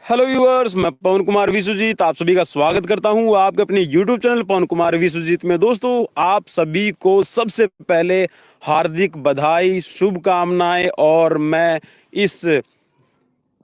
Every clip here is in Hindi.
हेलो व्यूअर्स, मैं पवन कुमार विश्वजीत आप सभी का स्वागत करता हूं आपके अपने यूट्यूब चैनल पवन कुमार विश्वजीत में। दोस्तों, आप सभी को सबसे पहले हार्दिक बधाई, शुभकामनाएं। और मैं इस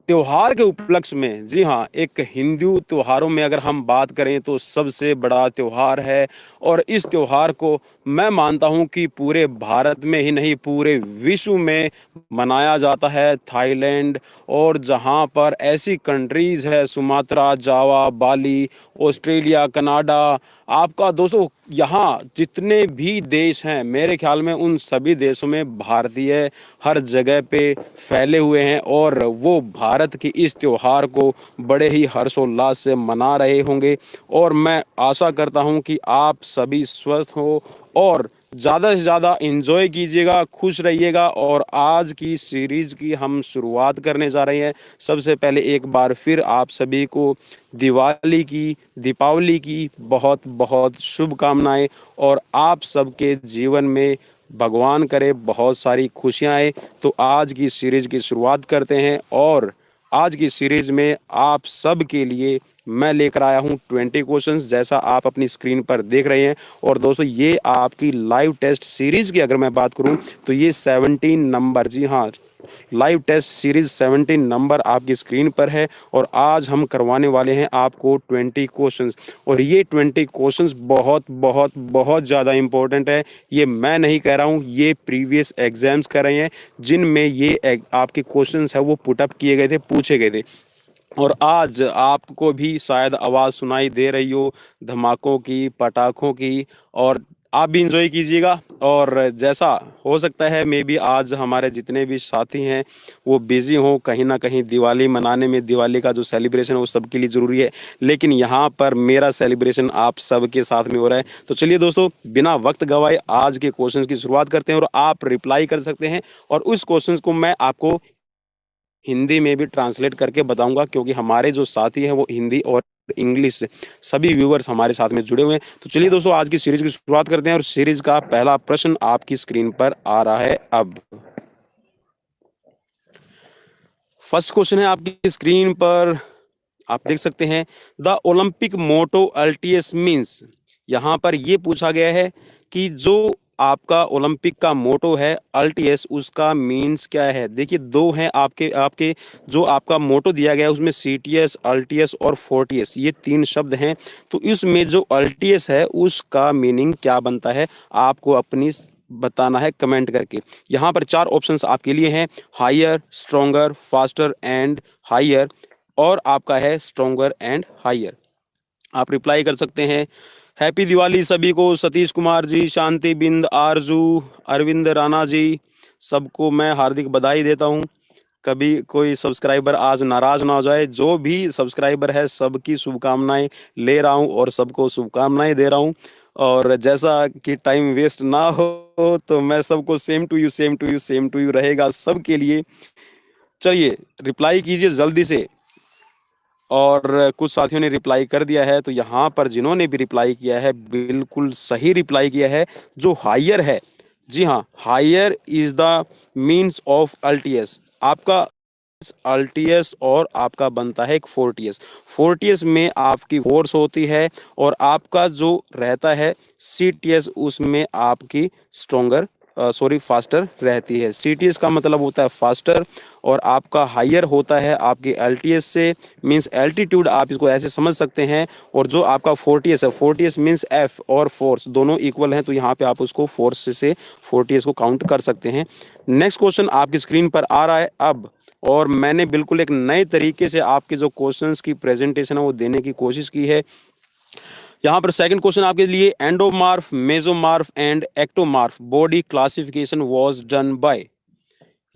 त्योहार के उपलक्ष्य में, जी हाँ, एक हिंदू त्योहारों में अगर हम बात करें तो सबसे बड़ा त्योहार है। और इस त्योहार को मैं मानता हूं कि पूरे भारत में ही नहीं, पूरे विश्व में मनाया जाता है। थाईलैंड और जहां पर ऐसी कंट्रीज है, सुमात्रा, जावा, बाली, ऑस्ट्रेलिया, कनाडा, आपका दोस्तों यहाँ जितने भी देश हैं, मेरे ख्याल में उन सभी देशों में भारतीय हर जगह पे फैले हुए हैं और वो भारत की इस त्योहार को बड़े ही हर्षोल्लास से मना रहे होंगे। और मैं आशा करता हूं कि आप सभी स्वस्थ हो और ज़्यादा से ज़्यादा एंजॉय कीजिएगा, खुश रहिएगा। और आज की सीरीज की हम शुरुआत करने जा रहे हैं। सबसे पहले एक बार फिर आप सभी को दीपावली की बहुत बहुत शुभकामनाएं। और आप सबके जीवन में भगवान करे बहुत सारी खुशियां आए। तो आज की सीरीज की शुरुआत करते हैं। और आज की सीरीज में आप सब के लिए मैं लेकर आया हूं 20 क्वेश्चंस, जैसा आप अपनी स्क्रीन पर देख रहे हैं। और दोस्तों, ये आपकी लाइव टेस्ट सीरीज की अगर मैं बात करूं तो ये 17 नंबर, जी हाँ, लाइव टेस्ट सीरीज 17 नंबर आपकी स्क्रीन पर है। और आज हम करवाने वाले हैं आपको 20 क्वेश्चंस। और ये 20 क्वेश्चंस बहुत बहुत बहुत ज़्यादा इंपॉर्टेंट है। ये मैं नहीं कह रहा हूँ, ये प्रीवियस एग्जाम्स कर रहे हैं जिनमें ये आपके क्वेश्चंस है वो पुटअप किए गए थे, पूछे गए थे। और आज आपको भी शायद आवाज़ सुनाई दे रही हो धमाकों की, पटाखों की। और आप भी इंजॉय कीजिएगा। और जैसा हो सकता है, मे बी आज हमारे जितने भी साथी हैं वो बिजी हों कहीं ना कहीं दिवाली मनाने में। दिवाली का जो सेलिब्रेशन है वो सबके लिए ज़रूरी है, लेकिन यहाँ पर मेरा सेलिब्रेशन आप सबके साथ में हो रहा है। तो चलिए दोस्तों, बिना वक्त गवाए आज के क्वेश्चंस की शुरुआत करते हैं। और आप रिप्लाई कर सकते हैं और उस क्वेश्चंस को मैं आपको हिंदी में भी ट्रांसलेट करके बताऊंगा, क्योंकि हमारे जो साथी हैं वो हिंदी और इंग्लिश से सभी व्यूवर्स हमारे साथ में जुड़े हुए हैं। तो चलिए दोस्तों, आज की सीरीज की शुरुआत करते हैं। और सीरीज का पहला प्रश्न आपकी स्क्रीन पर आ रहा है अब। फर्स्ट क्वेश्चन है आपकी स्क्रीन पर, आप देख सकते हैं। The Olympic motto altius means. यहाँ पर ये पूछा गया है कि जो आपका ओलंपिक का मोटो है अल्टीएस, उसका मीन्स क्या है। देखिए, दो हैं आपके आपके जो आपका मोटो दिया गया है उसमें सीटीएस, अल्टीएस और फोर्टीएस, ये तीन शब्द हैं। तो इसमें जो अल्टीएस है उसका मीनिंग क्या बनता है, आपको अपनी बताना है कमेंट करके। यहाँ पर चार ऑप्शंस आपके लिए हैं: higher, stronger, faster and higher. और आपका है स्ट्रोंगर एंड हायर। आप रिप्लाई कर सकते हैं। हैप्पी दिवाली सभी को। सतीश कुमार जी, शांति बिंद, आरजू, अरविंद राणा जी, सबको मैं हार्दिक बधाई देता हूं। कभी कोई सब्सक्राइबर आज नाराज ना हो जाए। जो भी सब्सक्राइबर है सबकी शुभकामनाएं ले रहा हूं और सबको शुभकामनाएं दे रहा हूं। और जैसा कि टाइम वेस्ट ना हो तो मैं सबको same to you, same to you, same to you रहेगा सबके लिए। चलिए रिप्लाई कीजिए जल्दी से। और कुछ साथियों ने रिप्लाई कर दिया है, तो यहाँ पर जिन्होंने भी रिप्लाई किया है बिल्कुल सही रिप्लाई किया है। जो हायर है, जी हाँ, higher is the means of altius. आपका अल्टीएस और आपका बनता है एक फोर्टीएस। फोर्टीएस में आपकी फोर्स होती है और आपका जो रहता है सीटीएस, उसमें आपकी स्ट्रोंगर फास्टर रहती है। सीटीएस का मतलब होता है फास्टर और आपका हायर होता है आपके एलटीएस से, मींस एल्टीट्यूड, आप इसको ऐसे समझ सकते हैं। और जो आपका फोर्टीएस है, फोर्टीएस मींस एफ और फोर्स दोनों इक्वल हैं, तो यहाँ पे आप उसको फोर्स से फोर्टीएस को काउंट कर सकते हैं। नेक्स्ट क्वेश्चन आपकी स्क्रीन पर आ रहा है अब। और मैंने बिल्कुल एक नए तरीके से आपके जो क्वेश्चंस की प्रेजेंटेशन है वो देने की कोशिश की है। यहाँ पर सेकंड क्वेश्चन आपके लिए, endomorph, mesomorph and ectomorph body classification was done by.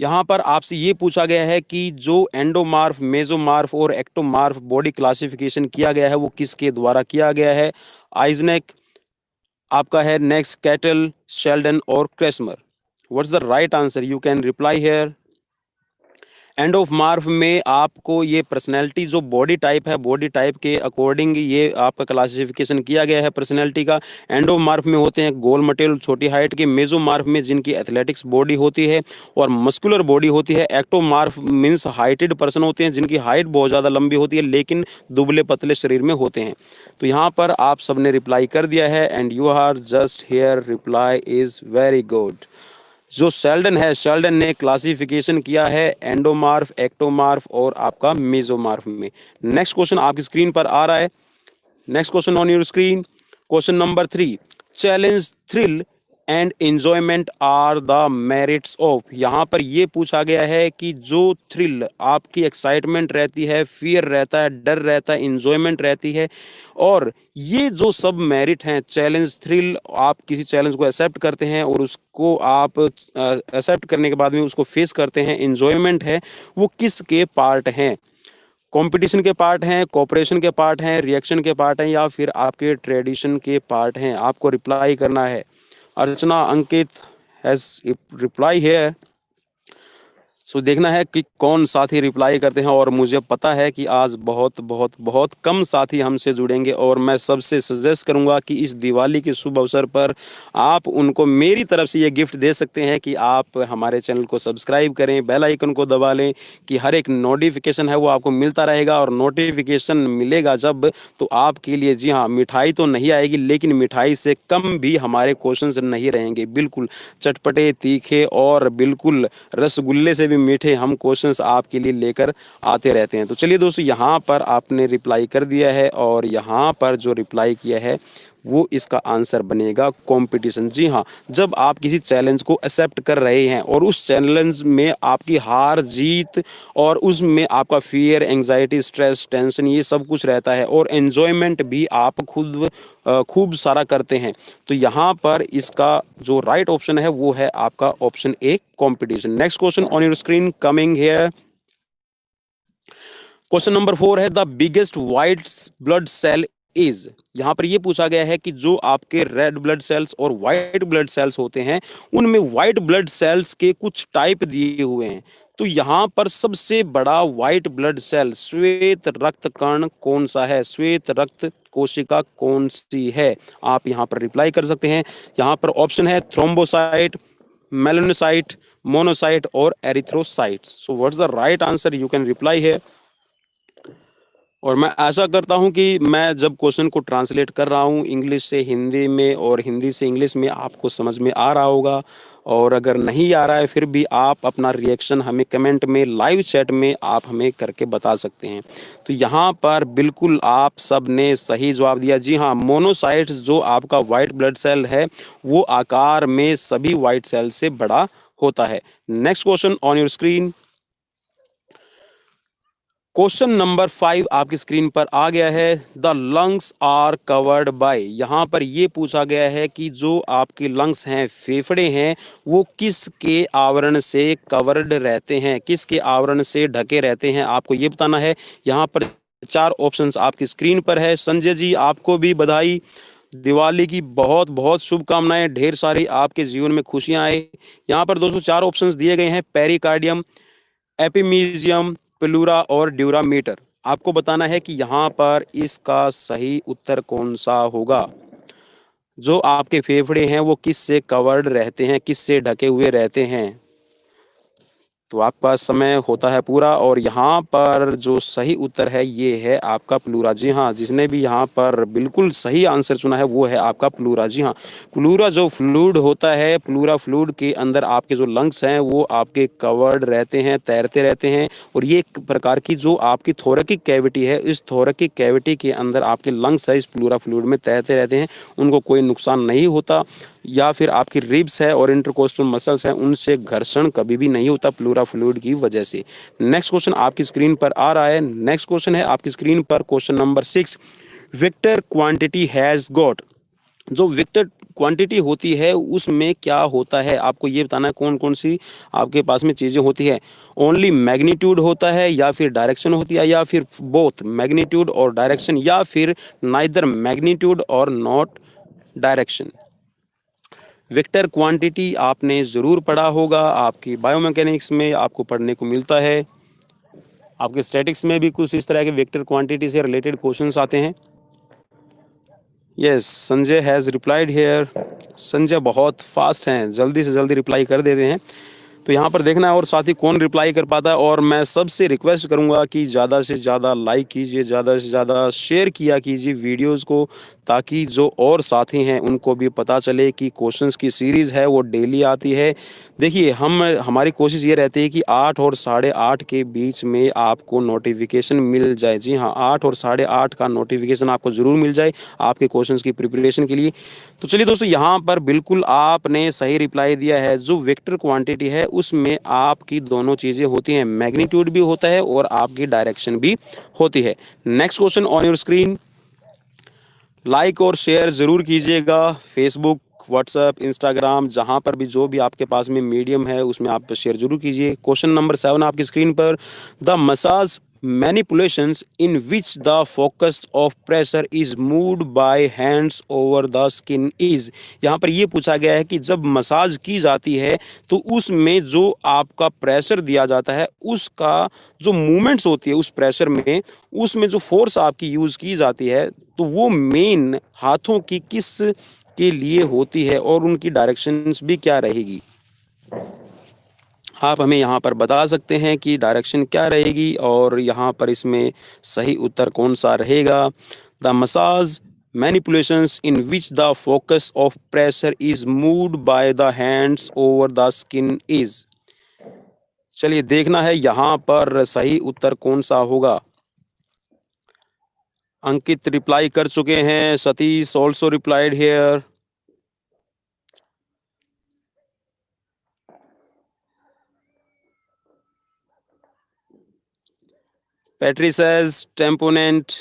यहाँ पर आपसे ये पूछा गया है कि जो एंडोमार्फ, मेसोमार्फ और एक्टोमार्फ बॉडी क्लासिफिकेशन किया गया है वो किसके द्वारा किया गया है। आइजनेक, आपका है नेक्स्ट कैटल, शेल्डन और Kretschmer. What's the right answer, you can reply here. Endomorph में आपको ये पर्सनैलिटी जो बॉडी टाइप है, बॉडी टाइप के अकॉर्डिंग ये आपका क्लासिफिकेशन किया गया है पर्सनैलिटी का। एंडोमॉर्फ में होते हैं गोल मटेरियल, छोटी हाइट के। मेसोमॉर्फ में जिनकी एथलेटिक्स बॉडी होती है और मस्कुलर बॉडी होती है। एक्टोमॉर्फ मीन्स हाइटेड पर्सन होते हैं जिनकी हाइट बहुत ज़्यादा लंबी होती है लेकिन दुबले पतले शरीर में होते हैं। तो यहाँ पर आप सबने रिप्लाई कर दिया है and you are just here, reply is very good. जो शेल्डन है, शेल्डन ने क्लासिफिकेशन किया है एंडोमॉर्फ, एक्टोमॉर्फ और आपका मेसोमॉर्फ में। नेक्स्ट क्वेश्चन आपकी स्क्रीन पर आ रहा है। Next question on your screen, question number 3, challenge, thrill and enjoyment are the merits of. यहाँ पर ये पूछा गया है कि जो थ्रिल आपकी एक्साइटमेंट रहती है, फियर रहता है, डर रहता है, एंजॉयमेंट रहती है, और ये जो सब मेरिट हैं, चैलेंज, थ्रिल, आप किसी चैलेंज को एक्सेप्ट करते हैं और उसको आप एक्सेप्ट करने के बाद में उसको फेस करते हैं, एंजॉयमेंट है, वो किसके पार्ट हैं? कंपटीशन के पार्ट हैं, कोऑपरेशन के पार्ट हैं, रिएक्शन के पार्ट हैं, या फिर आपके ट्रेडिशन के पार्ट हैं? आपको रिप्लाई करना है। अर्चना अंकित हैज रिप्लाई है। सो देखना है कि कौन साथी रिप्लाई करते हैं, और मुझे पता है कि आज बहुत बहुत बहुत कम साथी हमसे जुड़ेंगे, और मैं सबसे सजेस्ट करूंगा कि इस दिवाली के शुभ अवसर पर आप उनको मेरी तरफ से ये गिफ्ट दे सकते हैं कि आप हमारे चैनल को सब्सक्राइब करें, बेल आइकन को दबा लें कि हर एक नोटिफिकेशन है वो आपको मिलता रहेगा। और नोटिफिकेशन मिलेगा जब, तो आपके लिए, जी हाँ, मिठाई तो नहीं आएगी लेकिन मिठाई से कम भी हमारे क्वेश्चंस नहीं रहेंगे। बिल्कुल चटपटे, तीखे और बिल्कुल रसगुल्ले से भी मीठे हम क्वेश्चंस आपके लिए लेकर आते रहते हैं। तो चलिए दोस्तों, यहाँ पर आपने रिप्लाई कर दिया है और यहाँ पर जो रिप्लाई किया है वो इसका आंसर बनेगा कंपटीशन। जी हाँ, जब आप किसी चैलेंज को एक्सेप्ट कर रहे हैं और उस चैलेंज में आपकी हार जीत और उसमें आपका फियर, एंजाइटी, स्ट्रेस, टेंशन, ये सब कुछ रहता है, और एंजॉयमेंट भी आप खुद खूब सारा करते हैं, तो यहाँ पर इसका जो राइट ऑप्शन है वो है आपका option A, competition. Next question on your screen coming here, question number 4 है the biggest white blood cell is. यहाँ पर ये पूछा गया है कि जो आपके रेड ब्लड सेल्स और व्हाइट ब्लड सेल्स होते हैं उनमें व्हाइट ब्लड सेल्स के कुछ टाइप दिए हुए हैं। तो यहाँ पर सबसे बड़ा व्हाइट ब्लड सेल, श्वेत रक्त कण कौन सा है? श्वेत रक्त कोशिका कौन सी है? आप यहाँ पर रिप्लाई कर सकते हैं। यहाँ पर ऑप्शन है थ्रोम्बोसाइट, मेलानोसाइट, मोनोसाइट और erythrocyte. So what's the right answer? You can reply है। और मैं आशा करता हूं कि मैं जब क्वेश्चन को ट्रांसलेट कर रहा हूं इंग्लिश से हिंदी में और हिंदी से इंग्लिश में, आपको समझ में आ रहा होगा। और अगर नहीं आ रहा है फिर भी आप अपना रिएक्शन हमें कमेंट में, लाइव चैट में आप हमें करके बता सकते हैं। तो यहाँ पर बिल्कुल आप सब ने सही जवाब दिया। जी हाँ, मोनोसाइट्स जो आपका वाइट ब्लड सेल है वो आकार में सभी वाइट सेल से बड़ा होता है। Next question on your screen, question number 5 आपकी स्क्रीन पर आ गया है। The lungs are covered by. यहाँ पर ये पूछा गया है कि जो आपके लंग्स हैं, फेफड़े हैं, वो किसके आवरण से कवर्ड रहते हैं, किसके आवरण से ढके रहते हैं? आपको ये बताना है। यहाँ पर 4 ऑप्शंस आपकी स्क्रीन पर है। संजय जी, आपको भी बधाई, दिवाली की बहुत बहुत शुभकामनाएं, ढेर सारी आपके जीवन में खुशियां आए। यहाँ पर दोस्तों 4 ऑप्शंस दिए गए हैं, पेरिकार्डियम, एपिमीजियम, प्लूरा और ड्यूरामीटर। आपको बताना है कि यहाँ पर इसका सही उत्तर कौन सा होगा। जो आपके फेफड़े हैं वो किस से कवर्ड रहते हैं, किस से ढके हुए रहते हैं? तो आपका समय होता है पूरा, और यहाँ पर जो सही उत्तर है ये है आपका प्लूरा। जी हाँ, जिसने भी यहाँ पर बिल्कुल सही आंसर चुना है वो है आपका प्लूरा। जी हाँ, प्लूरा जो फ्लूइड होता है, प्लूरा फ्लूइड के अंदर आपके जो लंग्स हैं वो आपके कवर्ड रहते हैं, तैरते रहते हैं। और ये एक प्रकार की जो आपकी थोरैकिक कैविटी है, इस थोरैकिक कैविटी के अंदर आपके लंग्स है इस प्लूरा फ्लूइड में तैरते रहते हैं, उनको कोई नुकसान नहीं होता। या फिर आपकी रिब्स है और इंटरकोस्टल मसल्स हैं, उनसे घर्षण कभी भी नहीं होता प्लूरा फ्लूइड की वजह से। नेक्स्ट क्वेश्चन आपकी स्क्रीन पर आ रहा है। नेक्स्ट क्वेश्चन है आपकी स्क्रीन पर question number 6, vector quantity has got. जो विक्टर क्वांटिटी होती है उसमें क्या होता है? आपको ये बताना है कौन कौन सी आपके पास में चीज़ें होती है। ओनली मैग्नीट्यूड होता है, या फिर डायरेक्शन होती है, या फिर बोथ मैग्नीट्यूड और डायरेक्शन, या फिर नाइदर मैग्नीट्यूड और नॉट डायरेक्शन। वेक्टर क्वांटिटी आपने ज़रूर पढ़ा होगा, आपकी बायोमैकेनिक्स में आपको पढ़ने को मिलता है। आपके स्टैटिक्स में भी कुछ इस तरह के वेक्टर क्वांटिटी से रिलेटेड क्वेश्चंस आते हैं। Yes, Sanjay has replied here. Sanjay बहुत फास्ट हैं, जल्दी से जल्दी रिप्लाई कर देते हैं। तो यहाँ पर देखना है और साथी कौन रिप्लाई कर पाता है। और मैं सबसे रिक्वेस्ट करूँगा कि ज़्यादा से ज़्यादा लाइक कीजिए, ज़्यादा से ज़्यादा शेयर किया कीजिए वीडियोज़ को, ताकि जो और साथी हैं उनको भी पता चले कि क्वेश्चंस की सीरीज़ है वो डेली आती है। देखिए, हमारी कोशिश ये रहती है कि 8 और 8:30 के बीच में आपको नोटिफिकेशन मिल जाए। जी हाँ, 8 और 8:30 का नोटिफिकेशन आपको ज़रूर मिल जाए आपके क्वेश्चंस की प्रिपरेशन के लिए। तो चलिए दोस्तों, यहाँ पर बिल्कुल आपने सही रिप्लाई दिया है। जो वेक्टर क्वांटिटी है उसमें आपकी दोनों चीज़ें होती हैं, मैग्नीट्यूड भी होता है और आपकी डायरेक्शन भी होती है। Next question on your screen. Like और शेयर ज़रूर कीजिएगा, फेसबुक, व्हाट्सएप, इंस्टाग्राम, जहाँ पर भी जो भी आपके पास में मीडियम है उसमें आप शेयर ज़रूर कीजिए। क्वेश्चन नंबर 7 आपकी स्क्रीन पर। The massage manipulations in which the focus of pressure is moved by hands over the skin is. यहाँ पर ये पूछा गया है कि जब मसाज की जाती है तो उसमें जो आपका प्रेशर दिया जाता है उसका जो मूवमेंट्स होती है उस प्रेशर में, उसमें जो फोर्स आपकी यूज़ की जाती है तो वो मेन हाथों की किस के लिए होती है और उनकी डायरेक्शंस भी क्या रहेगी। आप हमें यहाँ पर बता सकते हैं कि डायरेक्शन क्या रहेगी और यहाँ पर इसमें सही उत्तर कौन सा रहेगा। The massage manipulations in which the focus of pressure is moved by the hands over the skin is. चलिए देखना है यहाँ पर सही उत्तर कौन सा होगा। अंकित रिप्लाई कर चुके हैं, Satish also replied here. Petri says temponent,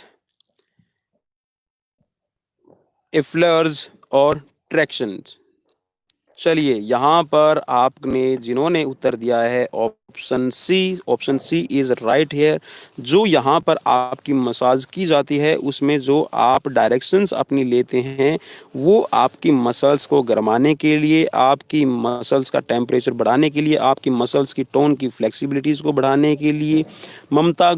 effleurs और ट्रैक्शंस। चलिए यहाँ पर आपने जिन्होंने उत्तर दिया है option C is right here. जो यहाँ पर आपकी मसाज की जाती है उसमें जो आप डायरेक्शंस अपनी लेते हैं वो आपकी मसल्स को गरमाने के लिए, आपकी मसल्स का टेम्परेचर बढ़ाने के लिए, आपकी मसल्स की टोन की फ्लेक्सिबिलिटीज़ को बढ़ाने के लिए। Mamta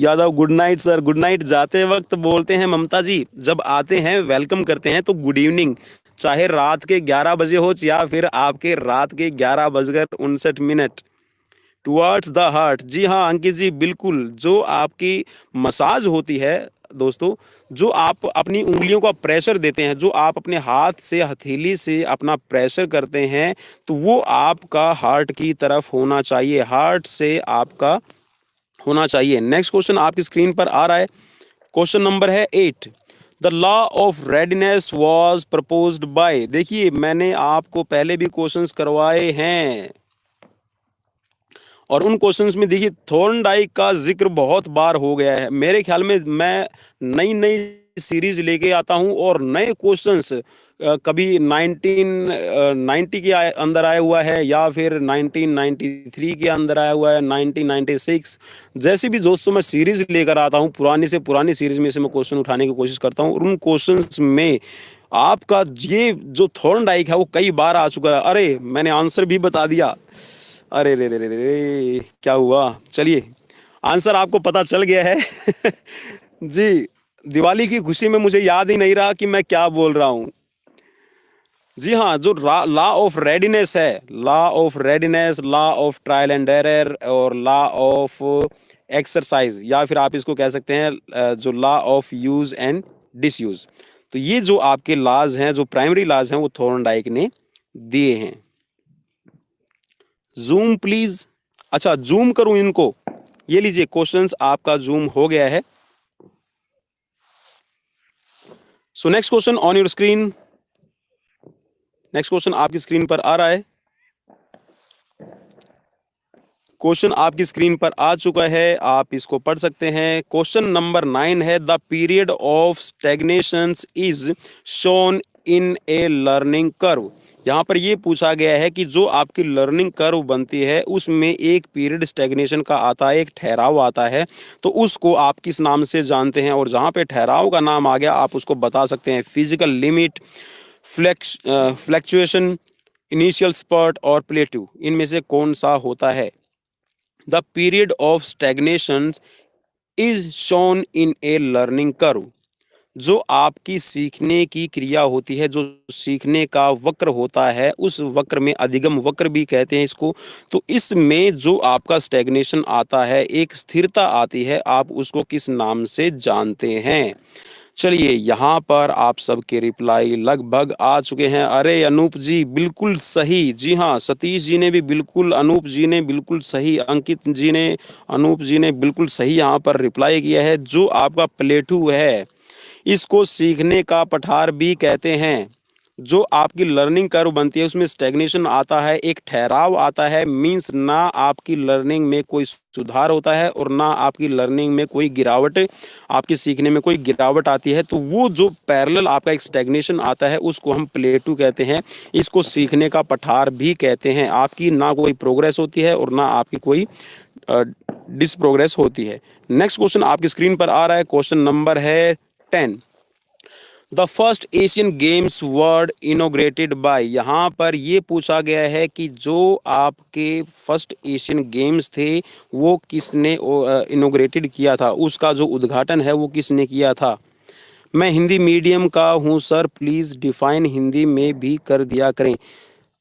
Yadav, good night sir. Good night जाते वक्त बोलते हैं ममता जी, जब आते हैं वेलकम करते हैं तो गुड इवनिंग, चाहे रात के 11 बजे हो या फिर आपके रात के 11:59 टुवर्ड्स द हार्ट। जी हाँ अंकित जी, बिल्कुल। जो आपकी मसाज होती है दोस्तों, जो आप अपनी उंगलियों का प्रेशर देते हैं, जो आप अपने हाथ से हथेली से अपना प्रेशर करते हैं, तो वो आपका हार्ट की तरफ होना चाहिए, हार्ट से आपका होना चाहिए। नेक्स्ट क्वेश्चन आपकी स्क्रीन पर आ रहा है। क्वेश्चन नंबर है 8। The law of readiness was proposed by. देखिए, मैंने आपको पहले भी क्वेश्चंस करवाए हैं और उन क्वेश्चंस में देखिए थॉर्नडाइक का जिक्र बहुत बार हो गया है। मेरे ख्याल में मैं नई नई सीरीज लेके आता हूं और नए क्वेश्चंस कभी 1990 के अंदर आया हुआ है या फिर 1993 के अंदर आया हुआ है, 1996। जैसे भी दोस्तों मैं सीरीज लेकर आता हूं, पुरानी से पुरानी सीरीज में से मैं क्वेश्चन उठाने की कोशिश करता हूं और उन क्वेश्चंस में आपका ये जो थॉर्नडाइक है वो कई बार आ चुका है। अरे मैंने आंसर भी बता दिया। अरे रे रे रे रे, क्या हुआ। चलिए, आंसर आपको पता चल गया है। जी, दिवाली की खुशी में मुझे याद ही नहीं रहा कि मैं क्या बोल रहा हूँ। जी हाँ, जो लॉ ऑफ रेडीनेस है, law of readiness, law of trial and error और लॉ ऑफ एक्सरसाइज, या फिर आप इसको कह सकते हैं जो law of use and disuse. तो ये जो आपके लॉज हैं, जो प्राइमरी लॉज हैं, वो थॉर्नडाइक ने दिए हैं। Zoom please. अच्छा, जूम करूं इनको। ये लीजिए, क्वेश्चंस आपका जूम हो गया है। So next question on your screen. Next question आपकी स्क्रीन पर आ रहा है। क्वेश्चन आपकी स्क्रीन पर आ चुका है, आप इसको पढ़ सकते हैं। क्वेश्चन नंबर 9 है, the period of stagnation is shown in a learning curve. यहाँ पर ये पूछा गया है कि जो आपकी लर्निंग कर्व बनती है उसमें एक पीरियड स्टैग्नेशन का आता है, एक ठहराव आता है, तो उसको आप किस नाम से जानते हैं। और जहाँ पे ठहराव का नाम आ गया आप उसको बता सकते हैं physical limit, fluctuation, initial spurt और प्लेटू। इनमें से कौन सा होता है। The period of stagnation is shown in a learning curve. जो आपकी सीखने की क्रिया होती है, जो सीखने का वक्र होता है, उस वक्र में अधिगम वक्र भी कहते हैं इसको। तो इसमें जो आपका स्टैग्नेशन आता है, एक स्थिरता आती है, आप उसको किस नाम से जानते हैं? चलिए यहाँ पर आप सबके रिप्लाई लगभग आ चुके हैं। अरे अनूप जी बिल्कुल सही, जी हाँ, सतीश जी ने भी बिल्कुल, अनूप जी ने बिल्कुल सही, अंकित जी ने, अनूप जी ने बिल्कुल सही यहाँ पर रिप्लाई किया है। जो आपका प्लेटू है, इसको सीखने का पठार भी कहते हैं। जो आपकी लर्निंग कर्व बनती है उसमें स्टैग्नेशन आता है, एक ठहराव आता है, मींस ना आपकी लर्निंग में कोई सुधार होता है और ना आपकी लर्निंग में कोई गिरावट, आपके सीखने में कोई गिरावट आती है। तो वो जो पैरेलल आपका एक स्टैग्नेशन आता है उसको हम प्लेटू कहते हैं। इसको सीखने का पठार भी कहते हैं। आपकी ना कोई प्रोग्रेस होती है और ना आपकी कोई डिसप्रोग्रेस होती है। नेक्स्ट क्वेश्चन आपकी स्क्रीन पर आ रहा है, क्वेश्चन नंबर है 10। The first Asian games word inaugurated by. यहाँ पर ये पूछा गया है कि जो आपके फर्स्ट एशियन गेम्स थे वो किसने इनोग्रेटेड किया था, उसका जो उद्घाटन है वो किसने किया था। मैं हिंदी मीडियम का हूँ सर, प्लीज़ डिफाइन हिंदी में भी कर दिया करें।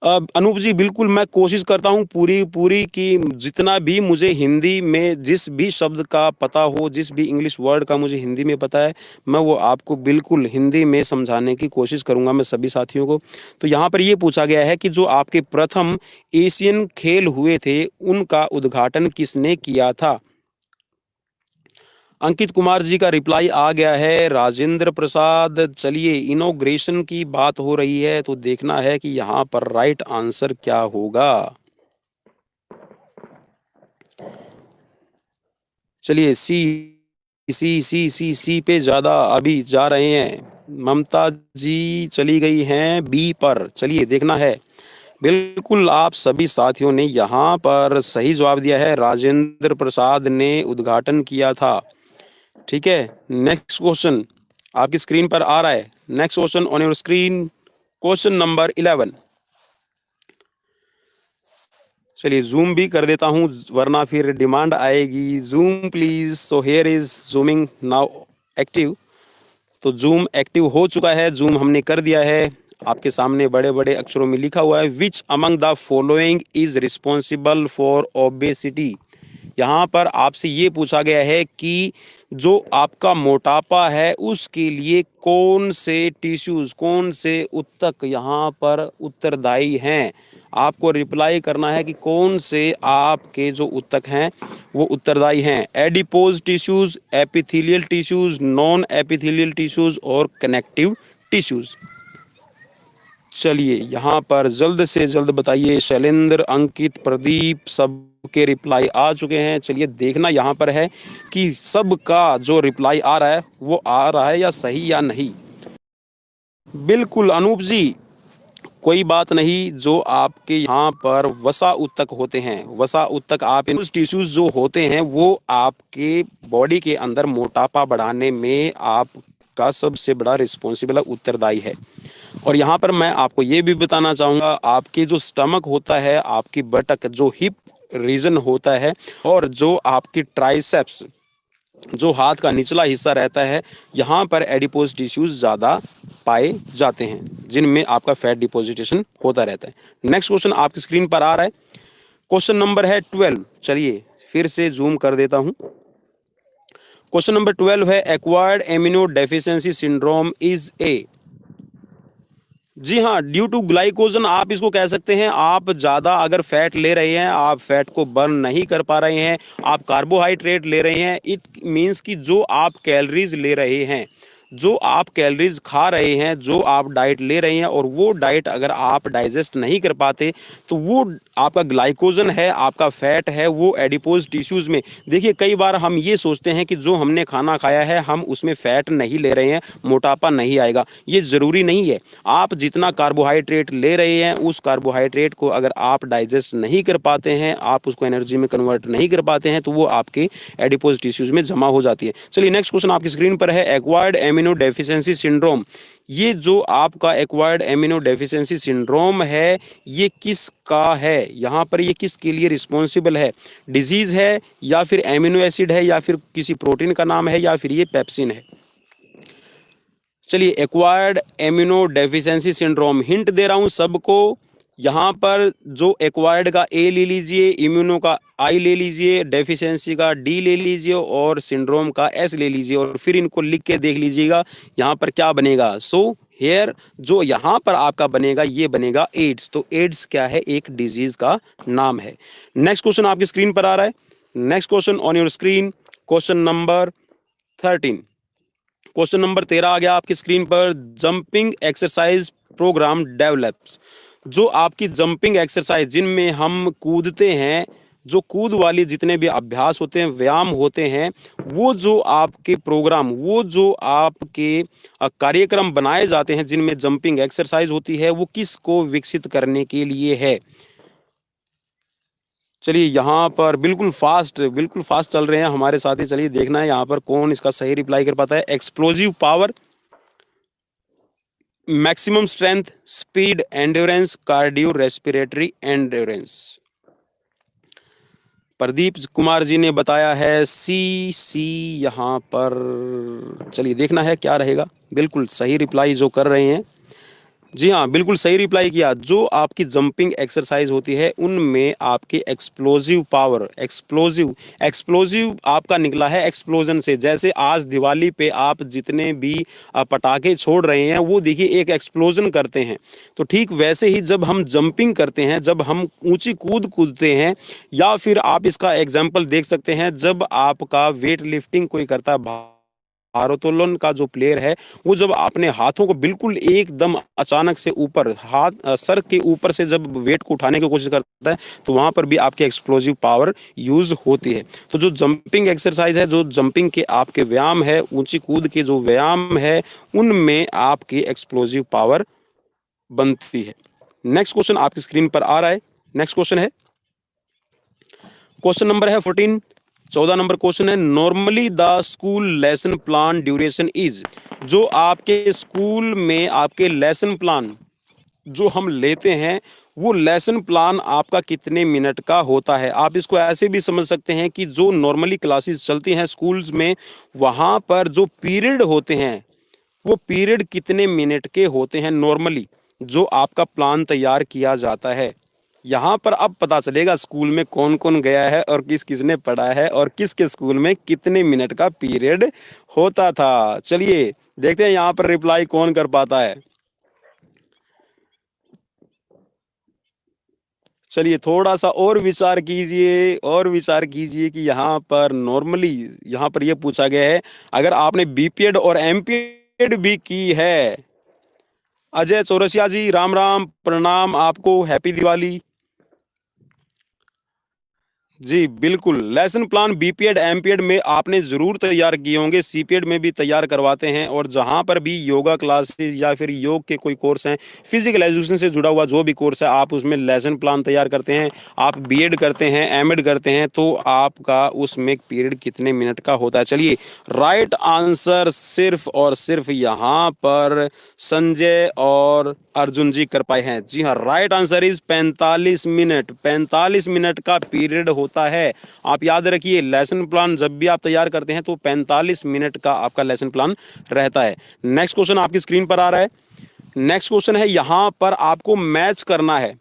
अनूप जी बिल्कुल, मैं कोशिश करता हूँ पूरी पूरी कि जितना भी मुझे हिंदी में जिस भी शब्द का पता हो, जिस भी इंग्लिश वर्ड का मुझे हिंदी में पता है, मैं वो आपको बिल्कुल हिंदी में समझाने की कोशिश करूँगा मैं सभी साथियों को। तो यहाँ पर ये पूछा गया है कि जो आपके प्रथम एशियन खेल हुए थे उनका उद्घाटन किसने किया था। अंकित कुमार जी का रिप्लाई आ गया है, राजेंद्र प्रसाद। चलिए, इनॉग्रेशन की बात हो रही है तो देखना है कि यहाँ पर राइट आंसर क्या होगा। चलिए, सी सी सी सी सी पे ज्यादा अभी जा रहे हैं। ममता जी चली गई हैं बी पर। चलिए देखना है। बिल्कुल, आप सभी साथियों ने यहाँ पर सही जवाब दिया है, राजेंद्र प्रसाद ने उद्घाटन किया था। ठीक है, नेक्स्ट क्वेश्चन आपकी स्क्रीन पर आ रहा है। Next question on your screen, question number 11। चलिए जूम भी कर देता हूं वरना फिर डिमांड आएगी, zoom please. So here is zooming now active. तो जूम एक्टिव हो चुका है, जूम हमने कर दिया है। आपके सामने बड़े बड़े अक्षरों में लिखा हुआ है, which among the following is responsible for obesity. यहाँ पर आपसे ये पूछा गया है कि जो आपका मोटापा है उसके लिए कौन से टिश्यूज, कौन से उत्तक यहाँ पर उत्तरदायी हैं। आपको रिप्लाई करना है कि कौन से आपके जो उत्तक हैं वो उत्तरदायी हैं। Adipose tissues, epithelial tissues, non epithelial tissues और कनेक्टिव टिश्यूज। चलिए यहाँ पर जल्द से जल्द बताइए। शैलेंद्र, अंकित, प्रदीप सब के रिप्लाई आ चुके हैं। चलिए देखना यहाँ पर है कि सबका जो रिप्लाई आ रहा है वो आ रहा है या सही या नहीं। बिल्कुल अनूप जी, कोई बात नहीं। जो आपके यहाँ पर वसा उत्तक होते हैं, वसा उत्तक आप इन टिश्यूज जो होते हैं वो आपके बॉडी के अंदर मोटापा बढ़ाने में आपका सबसे बड़ा रिस्पॉन्सिबल उत्तरदायी है। और यहाँ पर मैं आपको ये भी बताना चाहूँगा, आपके जो स्टमक होता है, आपकी बटक, जो हिप रीजन होता है और जो आपकी ट्राइसेप्स, जो हाथ का निचला हिस्सा रहता है, यहाँ पर एडिपोज टिश्यूज ज़्यादा पाए जाते हैं जिनमें आपका फैट डिपोजिटेशन होता रहता है। नेक्स्ट क्वेश्चन आपकी स्क्रीन पर आ रहा है, क्वेश्चन नंबर है 12। चलिए फिर से जूम कर देता हूँ। क्वेश्चन नंबर 12 है, acquired amino deficiency syndrome is a. जी हाँ, ड्यू टू ग्लाइकोजन आप इसको कह सकते हैं। आप ज़्यादा अगर फैट ले रहे हैं, आप फैट को बर्न नहीं कर पा रहे हैं, आप कार्बोहाइड्रेट ले रहे हैं, इट मीन्स कि जो आप कैलोरीज ले रहे हैं, जो आप कैलोरीज खा रहे हैं, जो आप डाइट ले रहे हैं और वो डाइट अगर आप डाइजेस्ट नहीं कर पाते तो वो आपका ग्लाइकोजन है, आपका फैट है, वो एडिपोज टिश्यूज़ में। देखिए कई बार हम ये सोचते हैं कि जो हमने खाना खाया है हम उसमें फैट नहीं ले रहे हैं, मोटापा नहीं आएगा। ये ज़रूरी नहीं है। आप जितना कार्बोहाइड्रेट ले रहे हैं उस कार्बोहाइड्रेट को अगर आप डाइजेस्ट नहीं कर पाते हैं, आप उसको एनर्जी में कन्वर्ट नहीं कर पाते हैं तो वो आपके एडिपोज टिश्यूज़ में जमा हो जाती है। चलिए नेक्स्ट क्वेश्चन आपकी स्क्रीन पर है, एक्वायर्ड एमिनो डेफिशिएंसी सिंड्रोम, ये जो आपका एक्वायर्ड एमिनो डेफिशिएंसी सिंड्रोम है, ये किसका है? यहाँ पर ये किसके लिए रिस्पॉन्सिबल है? डिजीज है, या फिर एमिनो एसिड है, या फिर किसी प्रोटीन का नाम है, या फिर ये पेप्सिन है? चलिए, acquired amino deficiency syndrome, hint दे रहा हूं सबको। यहाँ पर जो एक्वायर्ड का ए ले लीजिए, इम्यूनो का आई ले लीजिए, डेफिशिएंसी का डी ले लीजिए और सिंड्रोम का एस ले लीजिए, और फिर इनको लिख के देख लीजिएगा यहाँ पर क्या बनेगा। सो हेयर जो यहाँ पर आपका बनेगा, ये बनेगा एड्स। तो एड्स क्या है? एक डिजीज का नाम है। नेक्स्ट क्वेश्चन आपकी स्क्रीन पर आ रहा है। Next question on your screen, question number 13। Question number 13 आ गया आपकी स्क्रीन पर। जंपिंग एक्सरसाइज प्रोग्राम डेवलप्स, जो आपकी जंपिंग एक्सरसाइज जिनमें हम कूदते हैं, जो कूद वाली जितने भी अभ्यास होते हैं, व्यायाम होते हैं, वो जो आपके प्रोग्राम, वो जो आपके कार्यक्रम बनाए जाते हैं जिनमें जंपिंग एक्सरसाइज होती है, वो किसको विकसित करने के लिए है? चलिए, यहाँ पर बिल्कुल फास्ट चल रहे हैं हमारे साथी। चलिए देखना है यहाँ पर कौन इसका सही रिप्लाई कर पाता है। Explosive power, maximum strength, speed, endurance, cardio respiratory endurance. Pradeep Kumar ji ने बताया है सी यहाँ पर। चलिए देखना है क्या रहेगा। बिल्कुल सही रिप्लाई जो कर रहे हैं, जी हाँ, बिल्कुल सही रिप्लाई किया। जो आपकी जंपिंग एक्सरसाइज होती है उनमें आपकी एक्सप्लोजिव पावर, एक्सप्लोजिव आपका निकला है एक्सप्लोजन से। जैसे आज दिवाली पे आप जितने भी पटाखे छोड़ रहे हैं, वो देखिए एक एक्सप्लोजन करते हैं। तो ठीक वैसे ही जब हम जंपिंग करते हैं, जब हम ऊंची कूदते हैं, या फिर आप इसका एग्जाम्पल देख सकते हैं, जब आपका वेट लिफ्टिंग कोई करता है, भारोत्तोलन का जो प्लेयर है, वो जब अपने हाथों को बिल्कुल एकदम अचानक से ऊपर, सर के ऊपर से जब वेट को उठाने की कोशिश करता है, तो वहां पर भी आपकी एक्सप्लोजिव पावर यूज होती है। तो जो जंपिंग एक्सरसाइज है, जो जंपिंग के आपके व्यायाम है, ऊंची कूद के जो व्यायाम है, उनमें आपकी एक्सप्लोजिव पावर बनती है। नेक्स्ट क्वेश्चन आपकी स्क्रीन पर आ रहा है। नेक्स्ट क्वेश्चन है, क्वेश्चन नंबर है 14, 14 नंबर क्वेश्चन है। Normally the school lesson plan duration is, जो आपके स्कूल में आपके लेसन प्लान जो हम लेते हैं, वो लेसन प्लान आपका कितने मिनट का होता है? आप इसको ऐसे भी समझ सकते हैं कि जो नॉर्मली क्लासेस चलती हैं स्कूल्स में, वहाँ पर जो पीरियड होते हैं, वो पीरियड कितने मिनट के होते हैं नॉर्मली, जो आपका प्लान तैयार किया जाता है। यहाँ पर अब पता चलेगा स्कूल में कौन कौन गया है और किस किसने पढ़ा है और किसके स्कूल में कितने मिनट का पीरियड होता था। चलिए देखते हैं यहाँ पर रिप्लाई कौन कर पाता है। चलिए थोड़ा सा और विचार कीजिए कि यहाँ पर नॉर्मली यहाँ पर ये पूछा गया है, अगर आपने बीपीएड और एमपीएड भी की है। अजय चौरसिया जी, राम राम, प्रणाम आपको, हैप्पी दिवाली जी। बिल्कुल, लेसन प्लान बीपीएड एमपीएड में आपने जरूर तैयार किए होंगे, सीपीएड में भी तैयार करवाते हैं। और जहां पर भी योगा क्लासेस या फिर योग के कोई कोर्स हैं, फिजिकल एजुकेशन से जुड़ा हुआ जो भी कोर्स है, आप उसमें लेसन प्लान तैयार करते हैं। आप बीएड करते हैं, एमएड करते हैं, तो आपका उसमें पीरियड कितने मिनट का होता है? चलिए, राइट आंसर सिर्फ और सिर्फ यहाँ पर संजय और अर्जुन जी कर पाए हैं। जी हाँ, right answer is 45 minute. 45 minute का पीरियड होता है। आप याद रखिए, लेसन प्लान जब भी आप तैयार करते हैं तो 45 मिनट का आपका लेसन प्लान रहता है। नेक्स्ट क्वेश्चन आपकी स्क्रीन पर आ रहा है। नेक्स्ट क्वेश्चन है, यहां पर आपको मैच करना है।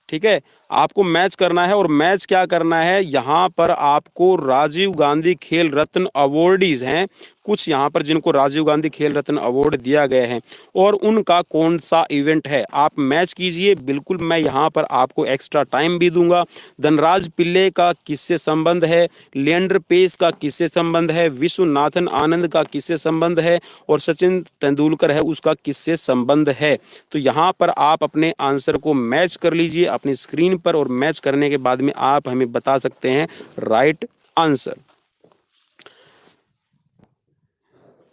ठीक है, आपको मैच करना है। और मैच क्या करना है, यहाँ पर आपको राजीव गांधी खेल रत्न अवॉर्डीज हैं कुछ, यहाँ पर जिनको राजीव गांधी खेल रत्न अवार्ड दिया गया है, और उनका कौन सा इवेंट है। आप मैच कीजिए। बिल्कुल, मैं यहाँ पर आपको एक्स्ट्रा टाइम भी दूंगा। धनराज पिल्ले का किससे संबंध है, लिएंडर पेस का किससे संबंध है, विश्वनाथन आनंद का किससे संबंध है, और सचिन तेंदुलकर है उसका किससे संबंध है। तो यहाँ पर आप अपने आंसर को मैच कर लीजिए अपनी स्क्रीन पर, और मैच करने के बाद में आप हमें बता सकते हैं राइट आंसर।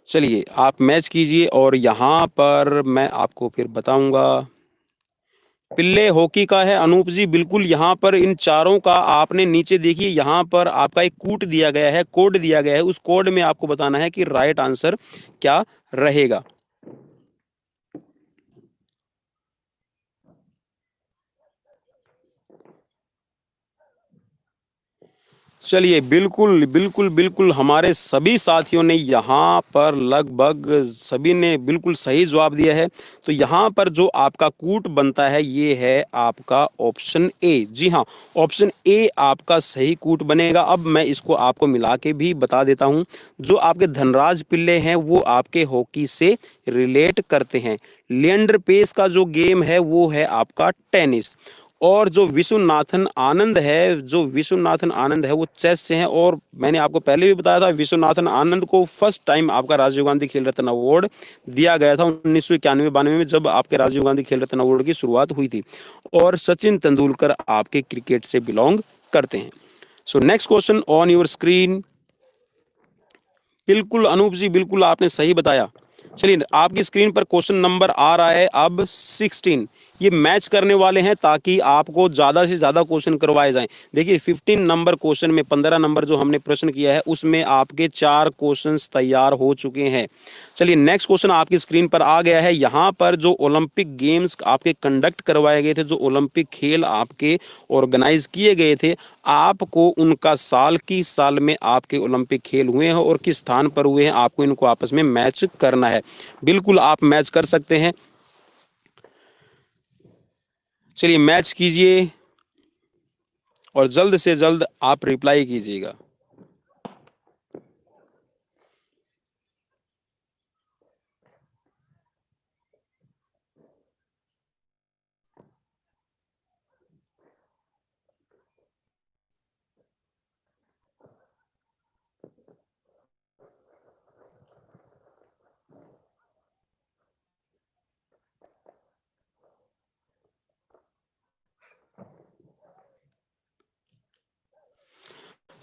चलिए आप मैच कीजिए, और यहाँ पर मैं आपको फिर बताऊंगा पिल्ले हॉकी का है अनूप जी, बिल्कुल। यहाँ पर इन चारों का आपने नीचे देखिए, यहाँ पर आपका एक कूट दिया गया है, कोड दिया गया है, उस कोड में आपको बताना है कि राइट आंसर क्या रहेगा। चलिए, बिल्कुल, बिल्कुल, बिल्कुल हमारे सभी साथियों ने यहाँ पर लगभग सभी ने बिल्कुल सही जवाब दिया है। तो यहाँ पर जो आपका कूट बनता है ये है आपका ऑप्शन ए। जी हाँ, ऑप्शन ए आपका सही कूट बनेगा। अब मैं इसको आपको मिला के भी बता देता हूँ। जो आपके धनराज पिल्ले हैं वो आपके हॉकी से रिलेट करते हैं। लिएंडर पेस का जो गेम है वो है आपका टेनिस। और जो विश्वनाथन आनंद है, वो चेस से हैं। और मैंने आपको पहले भी बताया था, विश्वनाथन आनंद को फर्स्ट टाइम आपका राजीव गांधी खेल रत्न अवार्ड दिया गया था 1991-92 में, जब आपके राजीव गांधी खेल रत्न अवार्ड की शुरुआत हुई थी। और सचिन तेंदुलकर आपके क्रिकेट से बिलोंग करते हैं। So next question on your screen. बिल्कुल अनूप जी, बिल्कुल आपने सही बताया। चलिए, आपकी स्क्रीन पर क्वेश्चन नंबर आ रहा है अब 16। ये मैच करने वाले हैं ताकि आपको ज़्यादा से ज़्यादा क्वेश्चन करवाए जाएं। देखिए, 15 नंबर क्वेश्चन में 15 नंबर जो हमने प्रश्न किया है उसमें आपके 4 क्वेश्चंस तैयार हो चुके हैं। चलिए, नेक्स्ट क्वेश्चन आपकी स्क्रीन पर आ गया है। यहाँ पर जो ओलंपिक गेम्स आपके कंडक्ट करवाए गए थे, जो ओलंपिक खेल आपके ऑर्गेनाइज किए गए थे, आपको उनका साल किस साल में आपके ओलंपिक खेल हुए हैं और किस स्थान पर हुए हैं, आपको इनको आपस में मैच करना है। बिल्कुल आप मैच कर सकते हैं। चलिए, मैच कीजिए और जल्द से जल्द आप रिप्लाई कीजिएगा।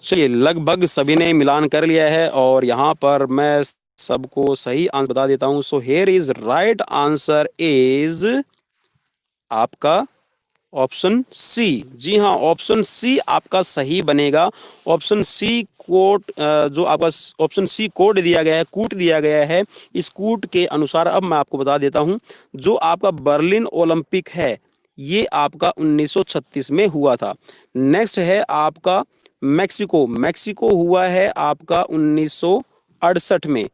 चलिए, लगभग सभी ने मिलान कर लिया है और यहाँ पर मैं सबको सही आंसर बता देता हूँ। So here is right answer is आपका ऑप्शन सी। जी हाँ, ऑप्शन सी आपका सही बनेगा। ऑप्शन सी कोड, जो आपका ऑप्शन सी कोड दिया गया है, कूट दिया गया है, इस कूट के अनुसार अब मैं आपको बता देता हूँ। जो आपका बर्लिन ओलंपिक है ये आपका 1936 में हुआ था। नेक्स्ट है आपका मैक्सिको। मैक्सिको हुआ है आपका 1968 में।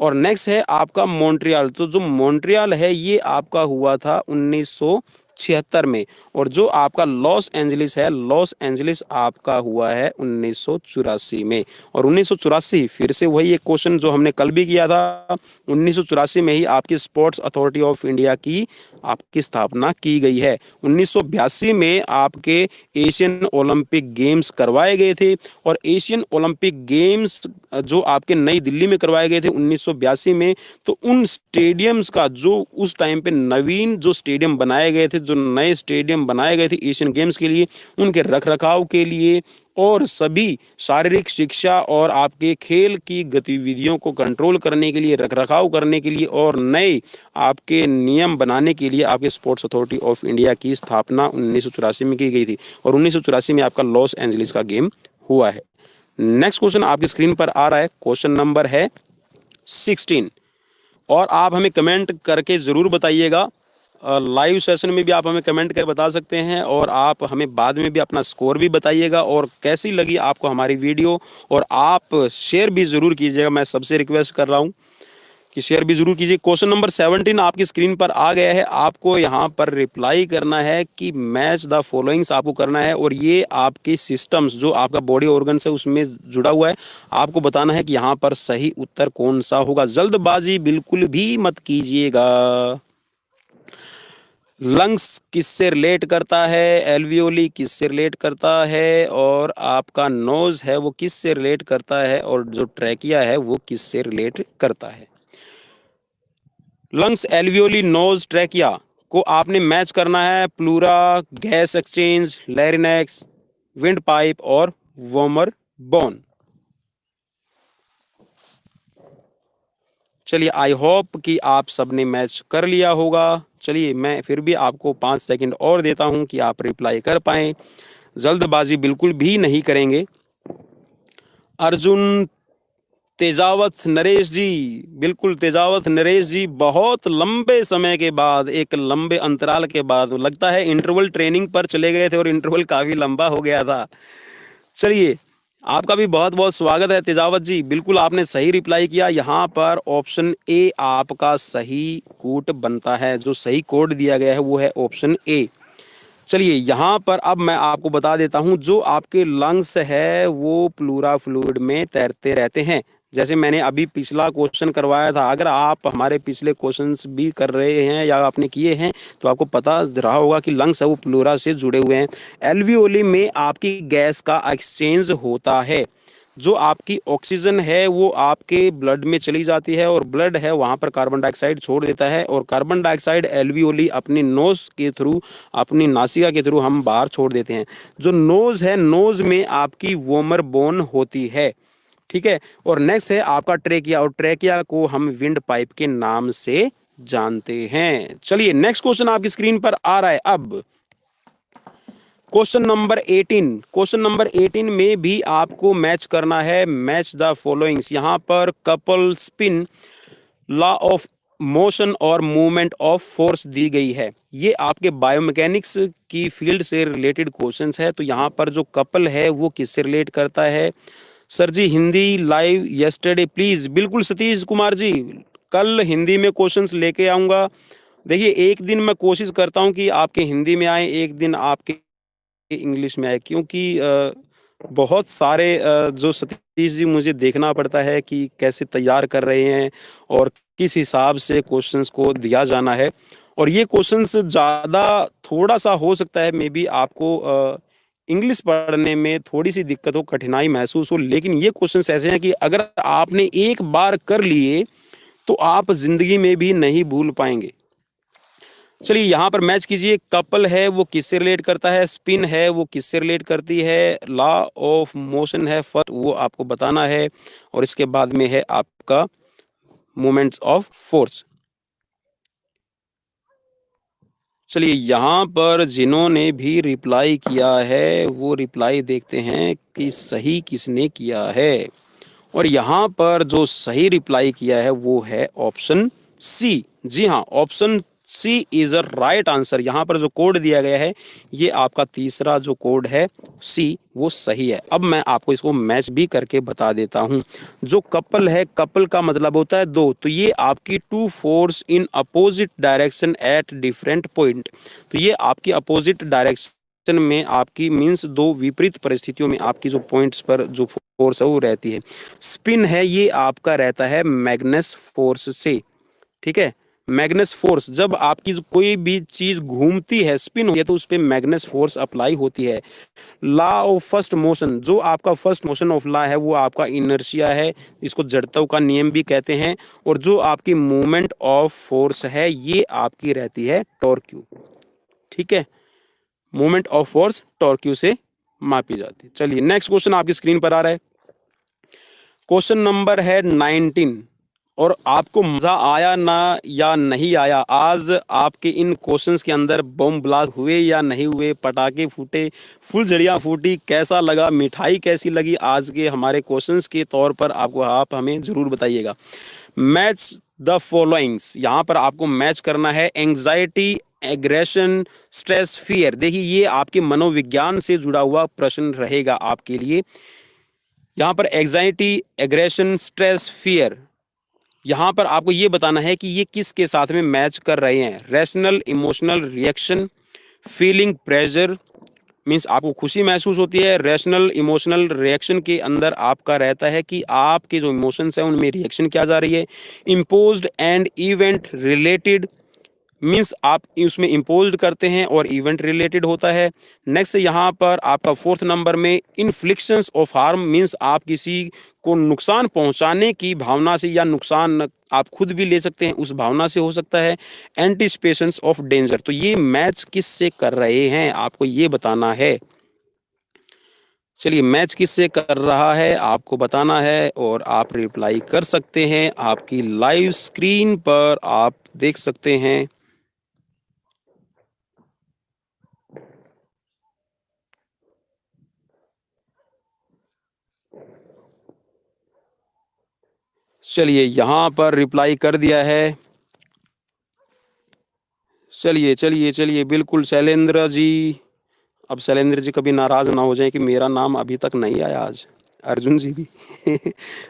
और नेक्स्ट है आपका मॉन्ट्रियल। तो जो मॉन्ट्रियल है ये आपका हुआ था 1976 में। और जो आपका लॉस एंजलिस है, लॉस एंजलिस आपका हुआ है 1984 में। और 1984 फिर से वही एक क्वेश्चन जो हमने कल भी किया था, 1984 में ही आपकी स्पोर्ट्स अथॉरिटी ऑफ इंडिया की आपकी स्थापना की गई है। 1982 में आपके एशियन ओलंपिक गेम्स करवाए गए थे। और एशियन ओलंपिक गेम्स जो आपके नई दिल्ली में करवाए गए थे 1982 में, तो उन स्टेडियम्स का जो उस टाइम पे नवीन जो स्टेडियम बनाए गए थे, जो नए स्टेडियम बनाए गए थे एशियन गेम्स के लिए, उनके रखरखाव के लिए और सभी शारीरिक शिक्षा और आपके खेल की गतिविधियों को कंट्रोल करने के लिए, रखरखाव करने के लिए और नए आपके नियम बनाने के लिए आपके स्पोर्ट्स अथॉरिटी ऑफ इंडिया की स्थापना 1984 में की गई थी। और 1984 में आपका लॉस एंजलिस का गेम हुआ है। नेक्स्ट क्वेश्चन आपकी स्क्रीन पर आ रहा है, क्वेश्चन नंबर है 16। और आप हमें कमेंट करके ज़रूर बताइएगा। लाइव सेशन में भी आप हमें कमेंट कर बता सकते हैं और आप हमें बाद में भी अपना स्कोर भी बताइएगा और कैसी लगी आपको हमारी वीडियो। और आप शेयर भी ज़रूर कीजिएगा, मैं सबसे रिक्वेस्ट कर रहा हूँ कि शेयर भी जरूर कीजिए। क्वेश्चन नंबर 17 आपकी स्क्रीन पर आ गया है। आपको यहाँ पर रिप्लाई करना है कि मैच द फॉलोइंग्स आपको करना है। और ये आपकी सिस्टम्स जो आपका बॉडी ऑर्गन से उसमें जुड़ा हुआ है, आपको बताना है कि यहाँ पर सही उत्तर कौन सा होगा। जल्दबाजी बिल्कुल भी मत कीजिएगा। लंग्स किससे रिलेट करता है, एल्वियोली किससे रिलेट करता है, और आपका नोज है वो किससे रिलेट करता है, और जो ट्रैकिया है वो किससे रिलेट करता है। लंग्स, एल्वियोली, नोज, ट्रैकिया को आपने मैच करना है pleura, gas exchange, larynx, windpipe और वॉर्मर बोन। चलिए आई होप कि आप सबने मैच कर लिया होगा। चलिए मैं फिर भी आपको 5 सेकंड और देता हूं कि आप रिप्लाई कर पाएं, जल्दबाजी बिल्कुल भी नहीं करेंगे। अर्जुन तेजावत नरेश जी, बिल्कुल तेजावत नरेश जी, बहुत लंबे समय के बाद, एक लंबे अंतराल के बाद, लगता है इंटरवल ट्रेनिंग पर चले गए थे और इंटरवल काफी लंबा हो गया था। चलिए आपका भी बहुत बहुत स्वागत है तेजावत जी, बिल्कुल आपने सही रिप्लाई किया। यहाँ पर ऑप्शन ए आपका सही कोट बनता है, जो सही कोड दिया गया है वो है ऑप्शन ए। चलिए यहाँ पर अब मैं आपको बता देता हूँ, जो आपके लंग्स है वो प्लूरा फ्लूइड में तैरते रहते हैं। जैसे मैंने अभी पिछला क्वेश्चन करवाया था, अगर आप हमारे पिछले क्वेश्चंस भी कर रहे हैं या आपने किए हैं तो आपको पता रहा होगा कि लंग्स है वो प्लूरा से जुड़े हुए हैं। एल्वियोली में आपकी गैस का एक्सचेंज होता है, जो आपकी ऑक्सीजन है वो आपके ब्लड में चली जाती है और ब्लड है वहाँ पर कार्बन डाइऑक्साइड छोड़ देता है, और कार्बन डाइऑक्साइड एल्वियोली अपनी नोज के थ्रू, अपनी नासिका के थ्रू हम बाहर छोड़ देते हैं। जो नोज है, नोज में आपकी वोमर बोन होती है, ठीक है। और नेक्स्ट है आपका ट्रेकिया, और ट्रेकिया को हम विंड पाइप के नाम से जानते हैं। चलिए नेक्स्ट क्वेश्चन आपकी स्क्रीन पर आ रहा है अब, क्वेश्चन नंबर 18। क्वेश्चन नंबर 18 में भी आपको मैच करना है, मैच द फॉलोइंग्स। यहाँ पर couple spin, law of motion और मूवमेंट ऑफ फोर्स दी गई है। ये आपके बायोमैकेनिक्स की फील्ड से रिलेटेड क्वेश्चंस है। तो यहाँ पर जो कपल है वो किससे रिलेट करता है? Sir ji Hindi live yesterday please. बिल्कुल सतीश कुमार जी, कल हिंदी में क्वेश्चंस लेके आऊँगा। देखिए एक दिन मैं कोशिश करता हूँ कि आपके हिंदी में आए, एक दिन आपके इंग्लिश में आए, क्योंकि बहुत सारे जो सतीश जी मुझे देखना पड़ता है कि कैसे तैयार कर रहे हैं और किस हिसाब से क्वेश्चंस को दिया जाना है। और ये क्वेश्चंस ज़्यादा थोड़ा सा हो सकता है मे बी आपको इंग्लिश पढ़ने में थोड़ी सी दिक्कत हो, कठिनाई महसूस हो, लेकिन ये क्वेश्चंस ऐसे हैं कि अगर आपने एक बार कर लिए तो आप जिंदगी में भी नहीं भूल पाएंगे। चलिए यहाँ पर मैच कीजिए, कपल है वो किससे रिलेट करता है, स्पिन है वो किससे रिलेट करती है, लॉ ऑफ मोशन है फर्स्ट वो आपको बताना है, और इसके बाद में है आपका मोमेंट्स ऑफ फोर्स। चलिए यहाँ पर जिन्होंने भी रिप्लाई किया है वो रिप्लाई देखते हैं कि सही किसने किया है, और यहाँ पर जो सही रिप्लाई किया है वो है ऑप्शन सी। जी हाँ, option C is a right answer. यहाँ पर जो कोड दिया गया है ये आपका तीसरा जो कोड है सी वो सही है। अब मैं आपको इसको मैच भी करके बता देता हूँ। जो कपल है, कपल का मतलब होता है दो, तो ये आपकी two force in opposite direction at different point. तो ये आपकी अपोजिट डायरेक्शन में आपकी मीन्स दो विपरीत परिस्थितियों में आपकी जो पॉइंट्स पर जो फोर्स है वो रहती है। स्पिन है ये आपका रहता है मैग्नेस फोर्स से, ठीक है। मैग्नेस फोर्स, जब आपकी कोई भी चीज घूमती है, स्पिन होती है, तो उस पर मैग्नेस फोर्स अप्लाई होती है। लॉ ऑफ फर्स्ट मोशन, जो आपका फर्स्ट मोशन ऑफ लॉ है वो आपका इनर्शिया है, इसको जड़त्व का नियम भी कहते हैं। और जो आपकी मूवमेंट ऑफ फोर्स है ये आपकी रहती है टॉर्क्यू, ठीक है। मूवमेंट ऑफ फोर्स टॉर्क्यू से मापी जाती है। चलिए नेक्स्ट क्वेश्चन आपकी स्क्रीन पर आ रहा है, क्वेश्चन नंबर है 19। और आपको मजा आया ना या नहीं आया, आज आपके इन क्वेश्चंस के अंदर बम ब्लास्ट हुए या नहीं हुए, पटाखे फूटे, फुलझड़ियाँ फूटी, कैसा लगा, मिठाई कैसी लगी आज के हमारे क्वेश्चंस के तौर पर, आपको आप हमें जरूर बताइएगा। मैच द फॉलोइंग्स, यहाँ पर आपको मैच करना है एंग्जाइटी, एग्रेशन, स्ट्रेस, फियर। देखिए ये आपके मनोविज्ञान से जुड़ा हुआ प्रश्न रहेगा आपके लिए। यहाँ पर एंग्जाइटी, एग्रेशन, स्ट्रेस, फियर, यहाँ पर आपको ये बताना है कि ये किसके साथ में मैच कर रहे हैं। Rational emotional reaction, feeling pressure, means आपको खुशी महसूस होती है। रैशनल इमोशनल रिएक्शन के अंदर आपका रहता है कि आपके जो इमोशंस हैं उनमें रिएक्शन क्या जा रही है। Imposed and event related, means आप उसमें इम्पोज्ड करते हैं और इवेंट रिलेटेड होता है। नेक्स्ट यहाँ पर आपका फोर्थ नंबर में इन्फ्लिक्शंस ऑफ हार्म, मीन्स आप किसी को नुकसान पहुंचाने की भावना से, या नुकसान आप खुद भी ले सकते हैं उस भावना से हो सकता है। एंटिसिपेशंस ऑफ डेंजर, तो ये मैच किस से कर रहे हैं आपको ये बताना है। चलिए मैच किससे कर रहा है आपको बताना है और आप रिप्लाई कर सकते हैं। आपकी लाइव स्क्रीन पर आप देख सकते हैं। चलिए यहाँ पर रिप्लाई कर दिया है। चलिए चलिए चलिए बिल्कुल शैलेंद्र जी। अब शैलेंद्र जी कभी नाराज ना हो जाए कि मेरा नाम अभी तक नहीं आया आज। अर्जुन जी भी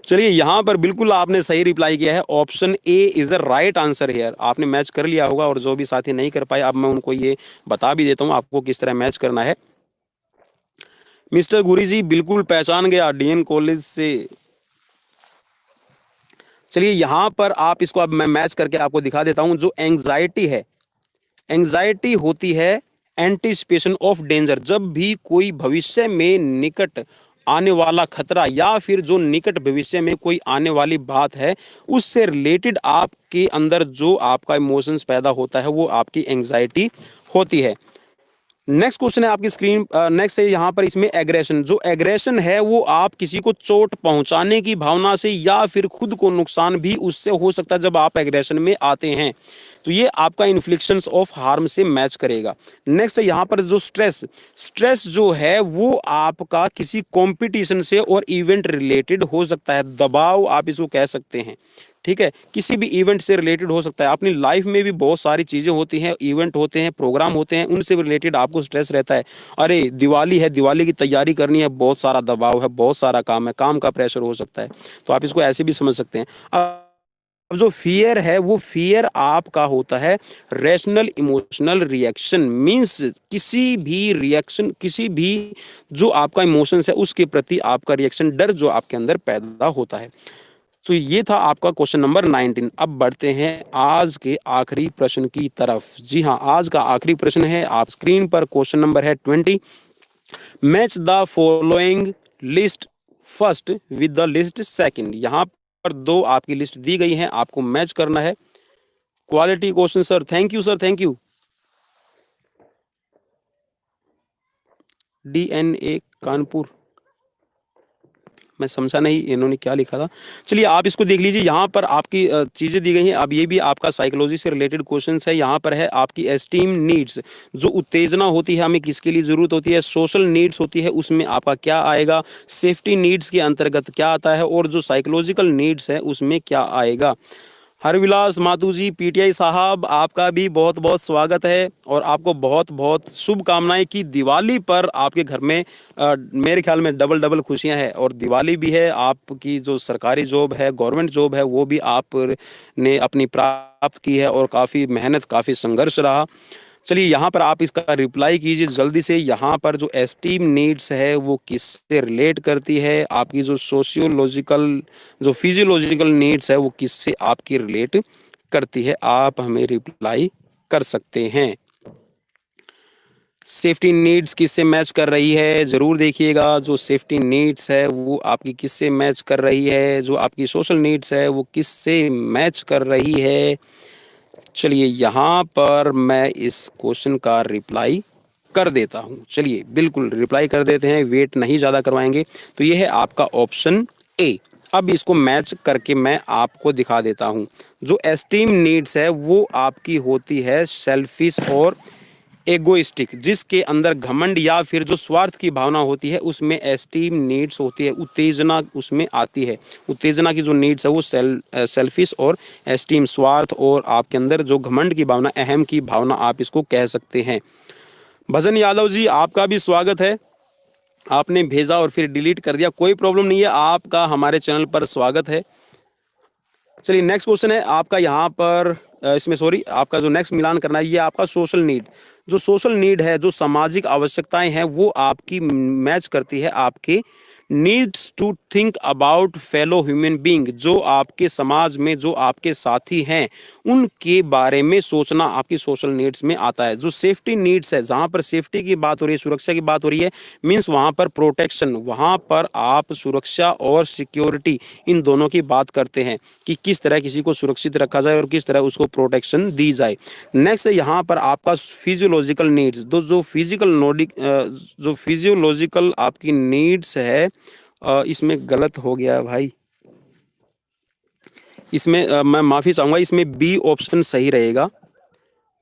चलिए यहाँ पर बिल्कुल आपने सही रिप्लाई किया है। Option A is the right answer here. आपने मैच कर लिया होगा और जो भी साथी नहीं कर पाए अब मैं उनको ये बता भी देता हूँ आपको किस तरह मैच करना है। मिस्टर गुरी जी बिल्कुल पहचान गया डीएन कॉलेज से। चलिए यहाँ पर आप इसको अब मैं मैच करके आपको दिखा देता हूँ। जो एंग्जाइटी है, एंग्जाइटी होती है एंटीसिपेशन ऑफ डेंजर। जब भी कोई भविष्य में निकट आने वाला खतरा या फिर जो निकट भविष्य में कोई आने वाली बात है उससे रिलेटेड आपके अंदर जो आपका इमोशंस पैदा होता है वो आपकी एंग्जाइटी होती है। नेक्स्ट क्वेश्चन है आपकी स्क्रीन। नेक्स्ट है यहाँ पर इसमें एग्रेशन। जो एग्रेशन है वो आप किसी को चोट पहुंचाने की भावना से या फिर खुद को नुकसान भी उससे हो सकता है जब आप एग्रेशन में आते हैं। तो ये आपका इन्फ्लिक्शंस ऑफ हार्म से मैच करेगा। नेक्स्ट है यहाँ पर जो स्ट्रेस। स्ट्रेस जो है वो आपका किसी कंपटीशन से और इवेंट रिलेटेड हो सकता है। दबाव आप इसको कह सकते हैं। ठीक है, किसी भी इवेंट से रिलेटेड हो सकता है। अपनी लाइफ में भी बहुत सारी चीज़ें होती हैं, इवेंट होते हैं, प्रोग्राम होते हैं, उनसे रिलेटेड आपको स्ट्रेस रहता है। अरे दिवाली है, दिवाली की तैयारी करनी है, बहुत सारा दबाव है, बहुत सारा काम है, काम का प्रेशर हो सकता है। तो आप इसको ऐसे भी समझ सकते हैं। अब जो फियर है वो फियर आपका होता है रैशनल इमोशनल रिएक्शन। मींस किसी भी रिएक्शन, किसी भी जो आपका इमोशंस है उसके प्रति आपका रिएक्शन, डर जो आपके अंदर पैदा होता है। तो ये था आपका क्वेश्चन नंबर 19। अब बढ़ते हैं आज के आखिरी प्रश्न की तरफ। जी हाँ, आज का आखिरी प्रश्न है। आप स्क्रीन पर क्वेश्चन नंबर है 20। Match the following list first with the list second. यहाँ पर दो आपकी लिस्ट दी गई है, आपको मैच करना है। Quality question sir, thank you sir, thank you. DNA Kanpur, मैं समझा नहीं इन्होंने क्या लिखा था। चलिए आप इसको देख लीजिए। यहाँ पर आपकी चीज़ें दी गई हैं। अब ये भी आपका साइकोलॉजी से रिलेटेड क्वेश्चंस है। यहाँ पर है आपकी एस्टीम नीड्स। जो उत्तेजना होती है हमें किसके लिए ज़रूरत होती है, सोशल नीड्स होती है, उसमें आपका क्या आएगा, सेफ्टी नीड्स के अंतर्गत क्या आता है, और जो साइकोलॉजिकल नीड्स है उसमें क्या आएगा। हरविलास मातू जी, पीटीआई साहब, आपका भी बहुत बहुत स्वागत है और आपको बहुत बहुत शुभकामनाएं कि दिवाली पर आपके घर में मेरे ख्याल में डबल डबल खुशियां हैं। और दिवाली भी है, आपकी जो सरकारी जॉब है, गवर्नमेंट जॉब है, वो भी आपने अपनी प्राप्त की है और काफ़ी मेहनत, काफ़ी संघर्ष रहा। चलिए यहाँ पर आप इसका रिप्लाई कीजिए जल्दी से। यहाँ पर जो एस्टीम नीड्स है वो किससे रिलेट करती है, आपकी जो सोशियोलॉजिकल, जो फिजियोलॉजिकल नीड्स है वो किससे आपकी रिलेट करती है, आप हमें रिप्लाई कर सकते हैं। सेफ्टी नीड्स किससे मैच कर रही है ज़रूर देखिएगा। जो सेफ्टी नीड्स है वो आपकी किससे मैच कर रही है, जो आपकी सोशल नीड्स है वो किससे मैच कर रही है। चलिए यहाँ पर मैं इस क्वेश्चन का रिप्लाई कर देता हूँ। चलिए बिल्कुल रिप्लाई कर देते हैं, वेट नहीं ज़्यादा करवाएंगे। तो ये है आपका ऑप्शन ए। अब इसको मैच करके मैं आपको दिखा देता हूँ। जो एस्टीम नीड्स है वो आपकी होती है सेल्फिश और एगोइस्टिक, जिसके अंदर घमंड या फिर जो स्वार्थ की भावना होती है उसमें एस्टीम नीड्स होती है, उत्तेजना उसमें आती है। उत्तेजना की जो नीड्स है वो सेल्फिश और एस्टीम, स्वार्थ, और आपके अंदर जो घमंड की भावना, अहम की भावना, आप इसको कह सकते हैं। भजन यादव जी, आपका भी स्वागत है। आपने भेजा और फिर डिलीट कर दिया, कोई प्रॉब्लम नहीं है, आपका हमारे चैनल पर स्वागत है। चलिए नेक्स्ट क्वेश्चन है आपका यहाँ पर इसमें सॉरी, आपका जो नेक्स्ट मिलान करना है ये आपका सोशल नीड। जो सोशल नीड है, जो सामाजिक आवश्यकताएं हैं वो आपकी मैच करती है आपके needs to think about fellow human being, जो आपके समाज में जो आपके साथी हैं उनके बारे में सोचना आपकी सोशल नीड्स में आता है। जो सेफ्टी नीड्स है, जहाँ पर सेफ्टी की बात हो रही है, सुरक्षा की बात हो रही है, मीन्स वहाँ पर प्रोटेक्शन, वहाँ पर आप सुरक्षा और सिक्योरिटी इन दोनों की बात करते हैं कि किस तरह किसी को सुरक्षित रखा जाए और किस तरह उसको प्रोटेक्शन दी जाए। नेक्स्ट यहाँ पर आपका फिजियोलॉजिकल नीड्स, तो जो फिजियोलॉजिकल आपकी नीड्स है, इसमें गलत हो गया भाई, इसमें मैं माफ़ी चाहूँगा, इसमें बी ऑप्शन सही रहेगा,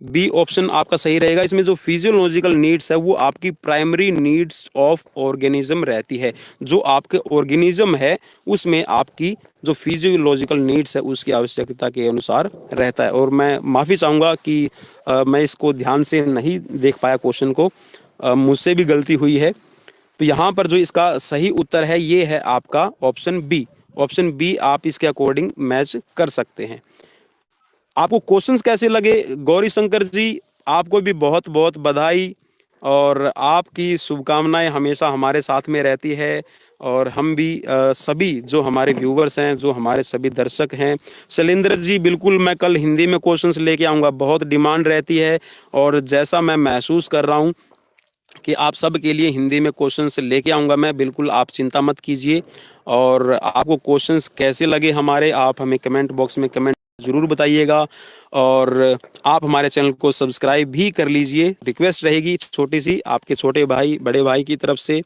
बी ऑप्शन आपका सही रहेगा। इसमें जो फिजियोलॉजिकल नीड्स है वो आपकी प्राइमरी नीड्स ऑफ ऑर्गेनिज्म रहती है, जो आपके ऑर्गेनिज्म है उसमें आपकी जो फिजियोलॉजिकल नीड्स है उसकी आवश्यकता के अनुसार रहता है। और मैं माफ़ी चाहूँगा कि मैं इसको ध्यान से नहीं देख पाया क्वेश्चन को, मुझसे भी गलती हुई है। तो यहाँ पर जो इसका सही उत्तर है ये है आपका ऑप्शन बी। ऑप्शन बी आप इसके अकॉर्डिंग मैच कर सकते हैं। आपको क्वेश्चंस कैसे लगे गौरी शंकर जी, आपको भी बहुत बहुत बधाई और आपकी शुभकामनाएं हमेशा हमारे साथ में रहती है। और हम भी सभी जो हमारे व्यूवर्स हैं, जो हमारे सभी दर्शक हैं, शैलेंद्र जी बिल्कुल मैं कल हिंदी में क्वेश्चंस लेके आऊँगा, बहुत डिमांड रहती है और जैसा मैं महसूस कर रहा हूँ कि आप सब के लिए हिंदी में क्वेश्चंस लेके आऊँगा मैं, बिल्कुल आप चिंता मत कीजिए। और आपको क्वेश्चंस कैसे लगे हमारे, आप हमें कमेंट बॉक्स में कमेंट ज़रूर बताइएगा और आप हमारे चैनल को सब्सक्राइब भी कर लीजिए। रिक्वेस्ट रहेगी छोटी सी आपके छोटे भाई बड़े भाई की तरफ से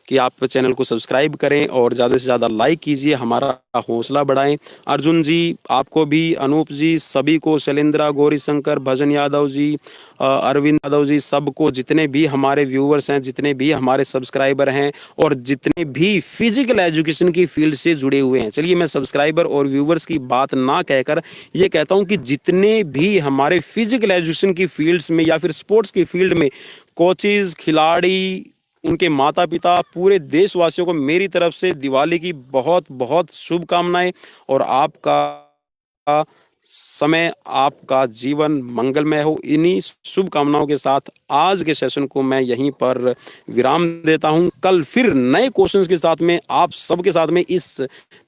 कि आप चैनल को सब्सक्राइब करें और ज़्यादा से ज़्यादा लाइक कीजिए, हमारा हौसला बढ़ाएं। अर्जुन जी आपको भी, अनूप जी, सभी को, शैलेंद्रा, गौरी शंकर, भजन यादव जी, अरविंद यादव जी, सबको, जितने भी हमारे व्यूवर्स हैं, जितने भी हमारे सब्सक्राइबर हैं और जितने भी फिजिकल एजुकेशन की फील्ड से जुड़े हुए हैं, चलिए मैं सब्सक्राइबर और व्यूवर्स की बात ना कहकर ये कहता हूँ कि जितने भी हमारे फिजिकल एजुकेशन की फील्ड्स में या फिर स्पोर्ट्स की फील्ड में कोचेज़, खिलाड़ी, उनके माता पिता, पूरे देशवासियों को मेरी तरफ से दिवाली की बहुत बहुत शुभकामनाएं और आपका समय, आपका जीवन मंगलमय हो। इन्हीं शुभकामनाओं के साथ आज के सेशन को मैं यहीं पर विराम देता हूं। कल फिर नए क्वेश्चंस के साथ में आप सबके साथ में इस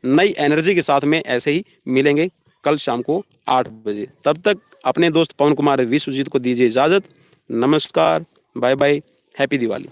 नई एनर्जी के साथ में ऐसे ही मिलेंगे कल शाम को 8 बजे। तब तक अपने दोस्त पवन कुमार विश्वजीत को दीजिए इजाज़त। नमस्कार, बाय बाय, हैप्पी दिवाली।